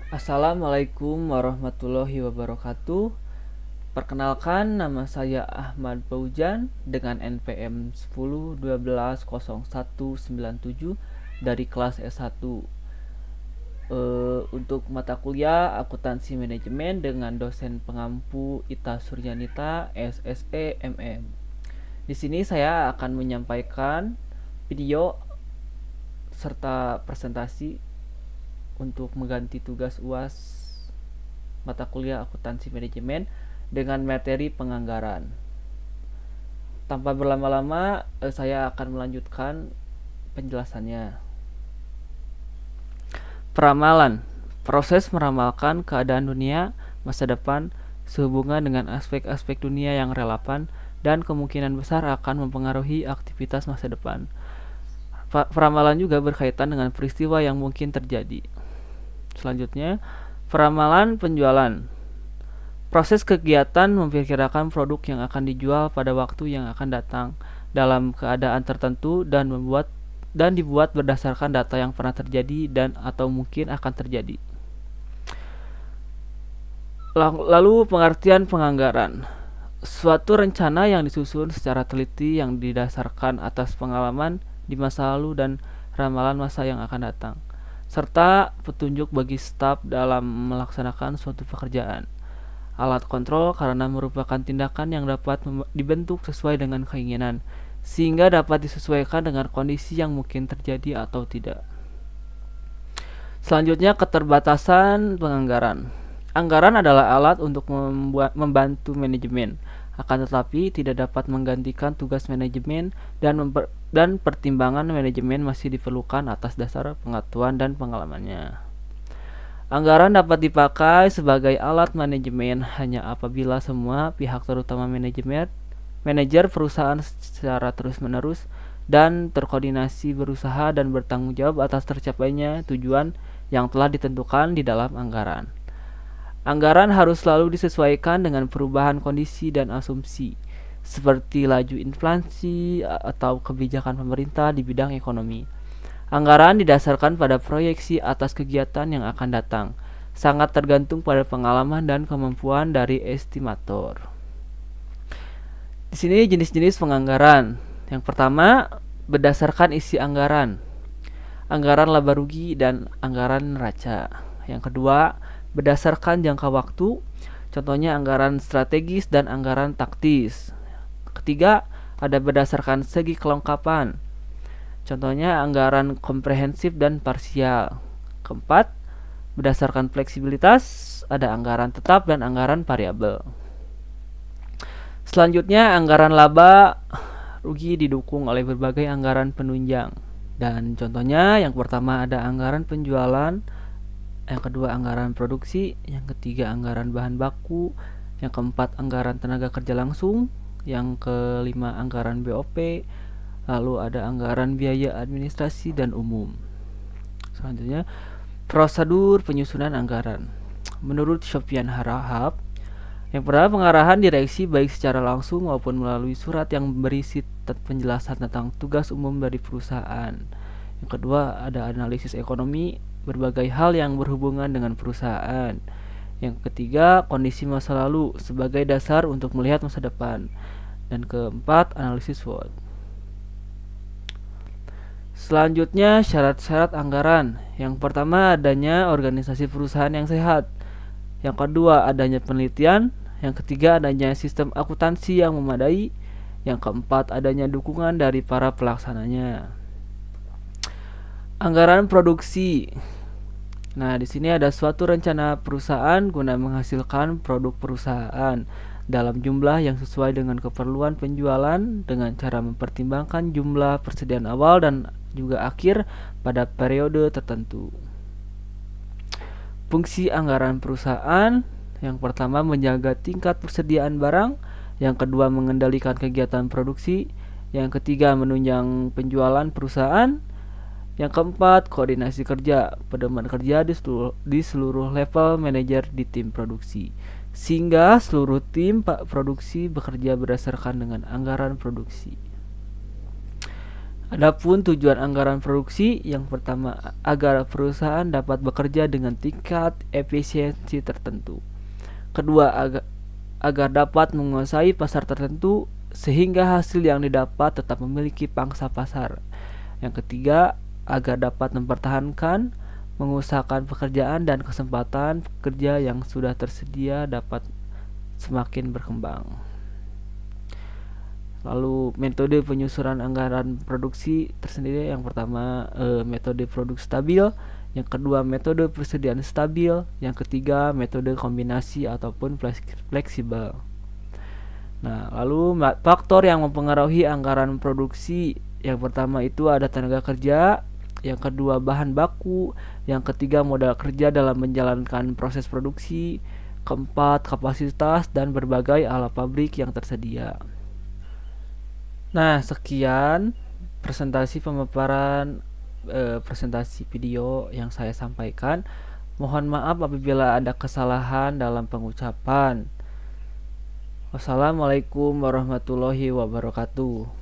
Assalamualaikum warahmatullahi wabarakatuh. Perkenalkan, nama saya Ahmad Paujan dengan NPM 10120197 dari kelas S1. Untuk mata kuliah Akuntansi Manajemen dengan dosen pengampu Ita Suryanita, SSE MM. Di sini saya akan menyampaikan video serta presentasi untuk mengganti tugas UAS mata kuliah Akuntansi Manajemen dengan materi penganggaran. Tanpa berlama-lama, saya akan melanjutkan penjelasannya. Peramalan. Proses meramalkan keadaan dunia masa depan sehubungan dengan aspek-aspek dunia yang relevan dan kemungkinan besar akan mempengaruhi aktivitas masa depan. Peramalan juga berkaitan dengan peristiwa yang mungkin terjadi. Selanjutnya, peramalan penjualan. Proses kegiatan memperkirakan produk yang akan dijual pada waktu yang akan datang dalam keadaan tertentu dan dibuat berdasarkan data yang pernah terjadi dan atau mungkin akan terjadi. Lalu pengertian penganggaran. Suatu rencana yang disusun secara teliti yang didasarkan atas pengalaman di masa lalu dan ramalan masa yang akan datang, serta petunjuk bagi staf dalam melaksanakan suatu pekerjaan. Alat kontrol karena merupakan tindakan yang dapat dibentuk sesuai dengan keinginan, sehingga dapat disesuaikan dengan kondisi yang mungkin terjadi atau tidak. Selanjutnya, keterbatasan penganggaran. Anggaran adalah alat untuk membantu manajemen, akan tetapi tidak dapat menggantikan tugas manajemen dan pertimbangan manajemen masih diperlukan atas dasar pengetahuan dan pengalamannya. Anggaran dapat dipakai sebagai alat manajemen hanya apabila semua pihak terutama manajer perusahaan secara terus-menerus dan terkoordinasi berusaha dan bertanggung jawab atas tercapainya tujuan yang telah ditentukan di dalam anggaran. Anggaran harus selalu disesuaikan dengan perubahan kondisi dan asumsi, seperti laju inflasi atau kebijakan pemerintah di bidang ekonomi. Anggaran didasarkan pada proyeksi atas kegiatan yang akan datang, sangat tergantung pada pengalaman dan kemampuan dari estimator. Di sini jenis-jenis penganggaran. Yang pertama, berdasarkan isi anggaran, anggaran laba rugi dan anggaran neraca. Yang kedua, berdasarkan jangka waktu, contohnya anggaran strategis dan anggaran taktis. Ketiga, ada berdasarkan segi kelengkapan, contohnya anggaran komprehensif dan parsial. Keempat, berdasarkan fleksibilitas, ada anggaran tetap dan anggaran variabel. Selanjutnya, anggaran laba rugi didukung oleh berbagai anggaran penunjang. Dan contohnya yang pertama ada anggaran penjualan, yang kedua anggaran produksi, yang ketiga anggaran bahan baku, yang keempat anggaran tenaga kerja langsung, yang kelima anggaran BOP, lalu ada anggaran biaya administrasi dan umum. Selanjutnya, prosedur penyusunan anggaran. Menurut Sofyan Harahap, yang pertama pengarahan direksi baik secara langsung maupun melalui surat yang berisi penjelasan tentang tugas umum dari perusahaan. Yang kedua ada analisis ekonomi, berbagai hal yang berhubungan dengan perusahaan. Yang ketiga, kondisi masa lalu sebagai dasar untuk melihat masa depan. Dan keempat, analisis SWOT. Selanjutnya, syarat-syarat anggaran. Yang pertama, adanya organisasi perusahaan yang sehat. Yang kedua, adanya penelitian. Yang ketiga, adanya sistem akuntansi yang memadai. Yang keempat, adanya dukungan dari para pelaksananya. Anggaran produksi. Nah, di sini ada suatu rencana perusahaan guna menghasilkan produk perusahaan dalam jumlah yang sesuai dengan keperluan penjualan dengan cara mempertimbangkan jumlah persediaan awal dan juga akhir pada periode tertentu. Fungsi anggaran perusahaan, yang pertama menjaga tingkat persediaan barang, yang kedua mengendalikan kegiatan produksi, yang ketiga menunjang penjualan perusahaan, yang keempat koordinasi kerja, pedoman kerja di seluruh level manajer di tim produksi, sehingga seluruh tim produksi bekerja berdasarkan dengan anggaran produksi. Adapun tujuan anggaran produksi, yang pertama agar perusahaan dapat bekerja dengan tingkat efisiensi tertentu. Kedua, agar dapat menguasai pasar tertentu sehingga hasil yang didapat tetap memiliki pangsa pasar. Yang ketiga, agar dapat mempertahankan, mengusahakan pekerjaan dan kesempatan kerja yang sudah tersedia dapat semakin berkembang. Lalu metode penyusunan anggaran produksi tersendiri, yang pertama metode produk stabil, yang kedua metode persediaan stabil, yang ketiga metode kombinasi ataupun fleksibel. Nah, lalu faktor yang mempengaruhi anggaran produksi, yang pertama itu ada tenaga kerja, yang kedua bahan baku, yang ketiga modal kerja dalam menjalankan proses produksi, keempat kapasitas dan berbagai alat pabrik yang tersedia. Nah, sekian presentasi pemaparan presentasi video yang saya sampaikan. Mohon maaf apabila ada kesalahan dalam pengucapan. Wassalamualaikum warahmatullahi wabarakatuh.